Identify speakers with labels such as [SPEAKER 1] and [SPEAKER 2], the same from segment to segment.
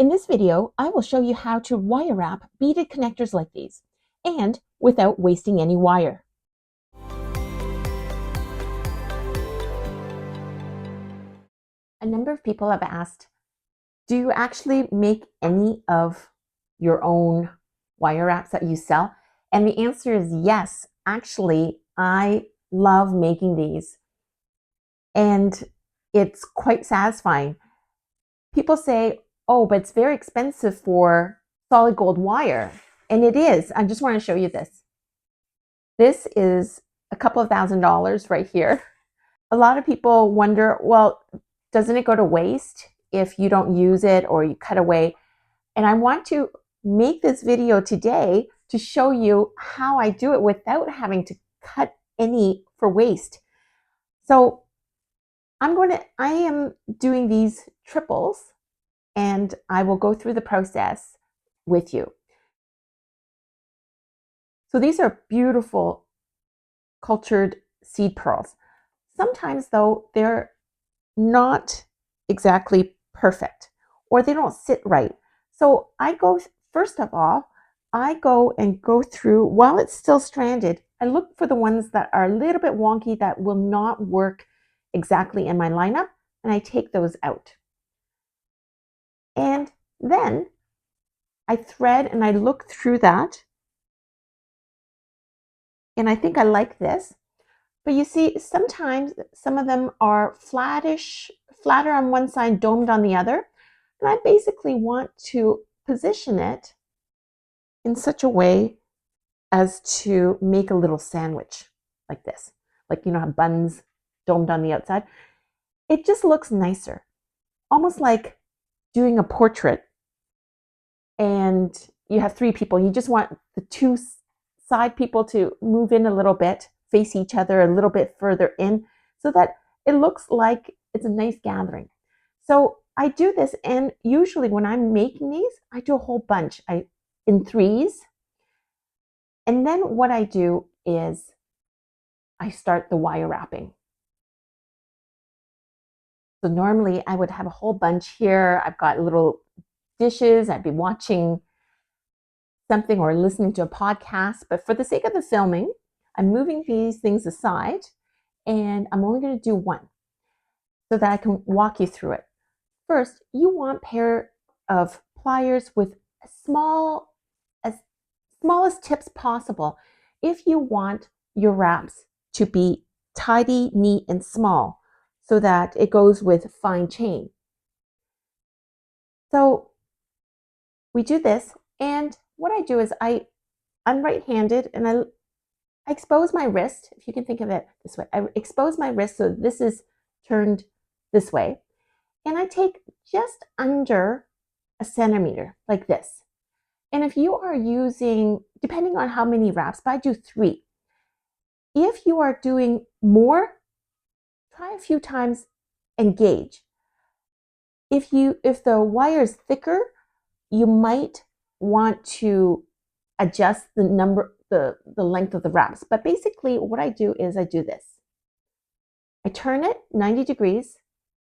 [SPEAKER 1] In this video, I will show you how to wire wrap beaded connectors like these, and without wasting any wire. A number of people have asked, do you actually make any of your own wire wraps that you sell? And the answer is yes. Actually, I love making these, and it's quite satisfying. People say, oh, but it's very expensive for solid gold wire. And it is. I just want to show you this. This is a couple of $1,000s right here. A lot of people wonder, well, doesn't it go to waste if you don't use it or you cut away? And I want to make this video today to show you how I do it without having to cut any for waste. So I am doing these triples, and I will go through the process with you. So these are beautiful cultured seed pearls. Sometimes though, they're not exactly perfect, or they don't sit right. So first of all, I go through, while it's still stranded, I look for the ones that are a little bit wonky that will not work exactly in my lineup, and I take those out. And then I thread and I look through that, and I think I like this. But you see, sometimes some of them are flatter on one side, domed on the other. And I basically want to position it in such a way as to make a little sandwich like this. Like, you know, how buns domed on the outside. It just looks nicer. Almost like doing a portrait, and you have three people. You just want the two side people to move in a little bit, face each other a little bit further in, so that it looks like it's a nice gathering. So I do this, and usually when I'm making these, I do a whole bunch in threes. And then what I do is I start the wire wrapping. So normally I would have a whole bunch here. I've got little dishes. I'd be watching something or listening to a podcast. But for the sake of the filming, I'm moving these things aside, and I'm only going to do one so that I can walk you through it. First, you want a pair of pliers with as small as tips possible if you want your wraps to be tidy, neat, and small, so that it goes with fine chain. So we do this, and what I do is I'm right-handed, and I expose my wrist, if you can think of it this way. I expose my wrist so this is turned this way, and I take just under a centimeter like this. And if you are using, depending on how many wraps, but I do 3. If you are doing more, try a few times and gauge. If the wire is thicker, you might want to adjust the length of the wraps. But basically what I do is I do this. I turn it 90 degrees,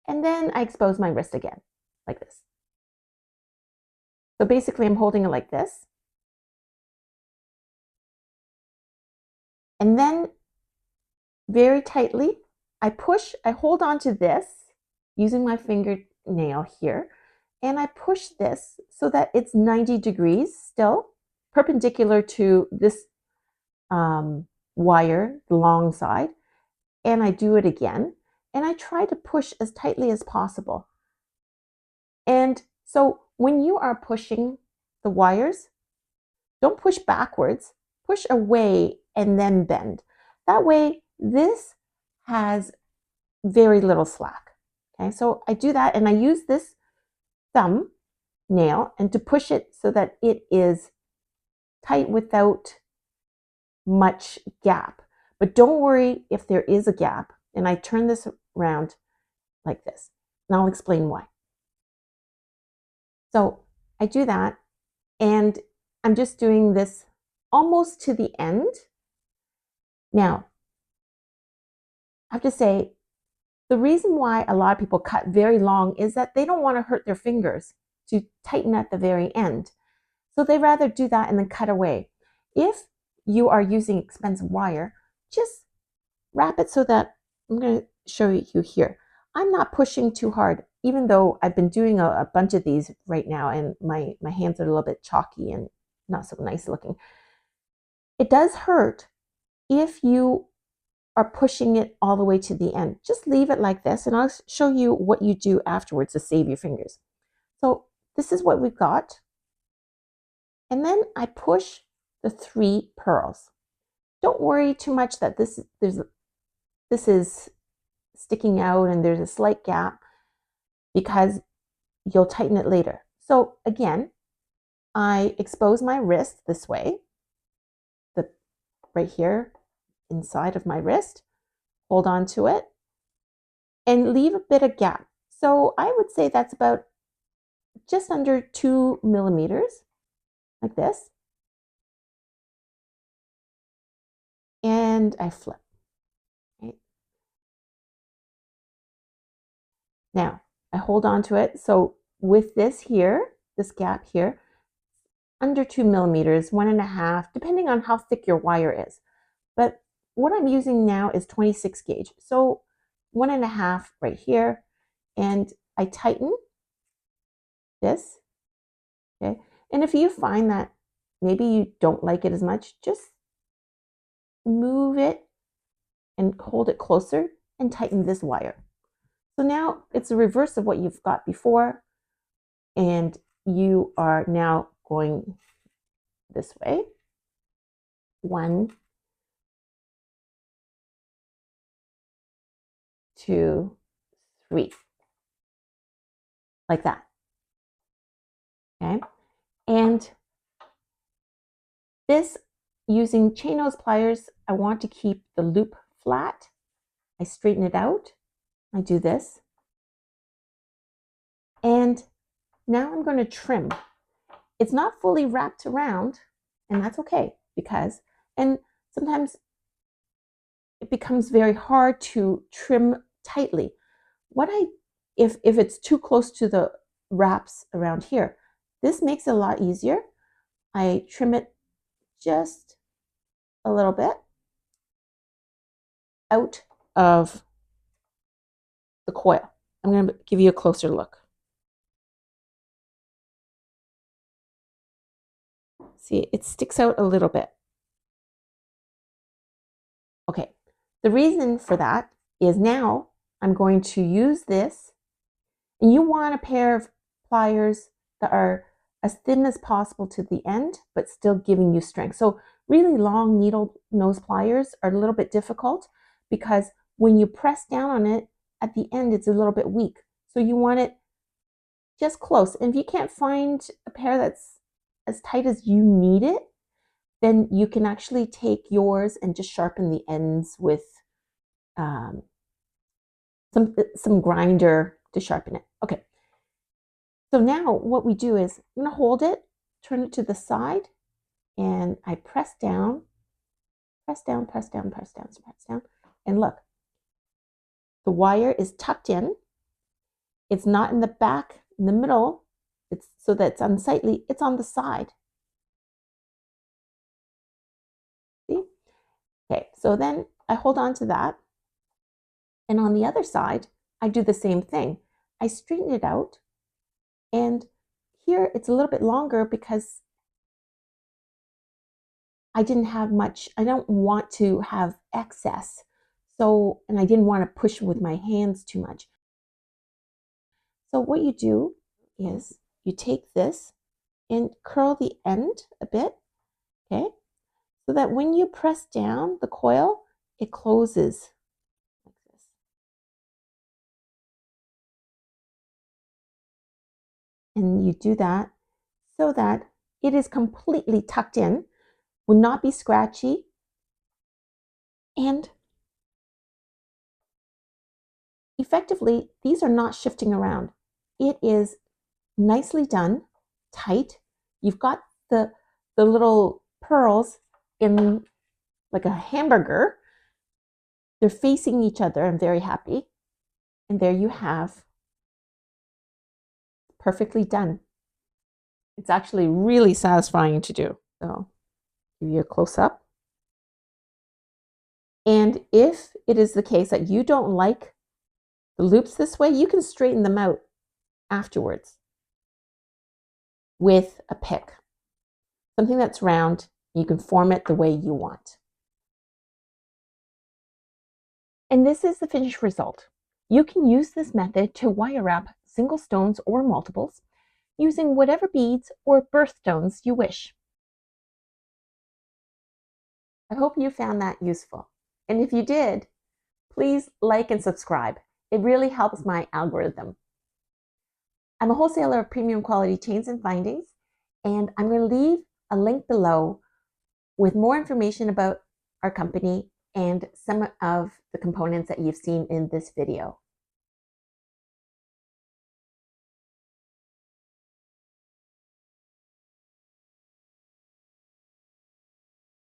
[SPEAKER 1] and then I expose my wrist again, like this. So basically I'm holding it like this. And then very tightly, I hold on to this using my fingernail here, and I push this so that it's 90 degrees still, perpendicular to this wire, the long side. And I do it again, and I try to push as tightly as possible. And so when you are pushing the wires, don't push backwards, push away and then bend. That way, this has very little slack. Okay, so I do that, and I use this thumb nail and to push it so that it is tight without much gap. But don't worry if there is a gap. And I turn this around like this, and I'll explain why. So I do that, and I'm just doing this almost to the end. Now, I have to say, the reason why a lot of people cut very long is that they don't want to hurt their fingers. to tighten at the very end. So they rather do that and then cut away. If you are using expensive wire, just wrap it so that, I'm going to show you here. I'm not pushing too hard, even though I've been doing a bunch of these right now and my hands are a little bit chalky and not so nice looking. It does hurt if you are pushing it all the way to the end. Just leave it like this and I'll show you what you do afterwards to save your fingers. So this is what we've got. And then I push the 3 pearls. Don't worry too much that this is sticking out and there's a slight gap, because you'll tighten it later. So again, I expose my wrist this way, right here inside of my wrist, hold on to it and leave a bit of gap. So I would say that's about just under 2 millimeters, like this. And I flip. Right. Now I hold on to it. So with this here, this gap here, under 2 millimeters, 1.5, depending on how thick your wire is. But what I'm using now is 26 gauge. So 1.5 right here. And I tighten this. Okay. And if you find that maybe you don't like it as much, just move it and hold it closer and tighten this wire. So now it's the reverse of what you've got before. And you are now going this way. 1, 2, 3, like that. Okay. And this, using chain nose pliers, I want to keep the loop flat. I straighten it out. I do this. And now I'm going to trim. It's not fully wrapped around, and that's okay, because, and sometimes it becomes very hard to trim tightly. If it's too close to the wraps around here, this makes it a lot easier. I trim it just a little bit out of the coil. I'm going to give you a closer look. See, it sticks out a little bit. Okay, the reason for that is now I'm going to use this, and you want a pair of pliers that are as thin as possible to the end, but still giving you strength. So really long needle nose pliers are a little bit difficult, because when you press down on it, at the end, it's a little bit weak. So you want it just close. And if you can't find a pair that's as tight as you need it, then you can actually take yours and just sharpen the ends with some grinder to sharpen it. Okay. So now what we do is, I'm going to hold it, turn it to the side, and I press down, press down, press down, press down, press down. And look, the wire is tucked in. It's not in the back, in the middle. It's so that it's unsightly. It's on the side. See? Okay, so then I hold on to that. And on the other side, I do the same thing. I straighten it out. And here it's a little bit longer because I didn't have much. I don't want to have excess. So, and I didn't want to push with my hands too much. So what you do is you take this and curl the end a bit, okay? So that when you press down the coil, it closes like this. And you do that so that it is completely tucked in, will not be scratchy, and effectively, these are not shifting around. It is nicely done, tight. You've got the little pearls in like a hamburger. They're facing each other. I'm very happy. And there you have, perfectly done. It's actually really satisfying to do. So give you a close up. And if it is the case that you don't like the loops this way, you can straighten them out afterwards with a pick. Something that's round, you can form it the way you want. And this is the finished result. You can use this method to wire wrap single stones or multiples using whatever beads or birthstones you wish. I hope you found that useful. And if you did, please like and subscribe. It really helps my algorithm. I'm a wholesaler of premium quality chains and findings, and I'm going to leave a link below with more information about our company and some of the components that you've seen in this video.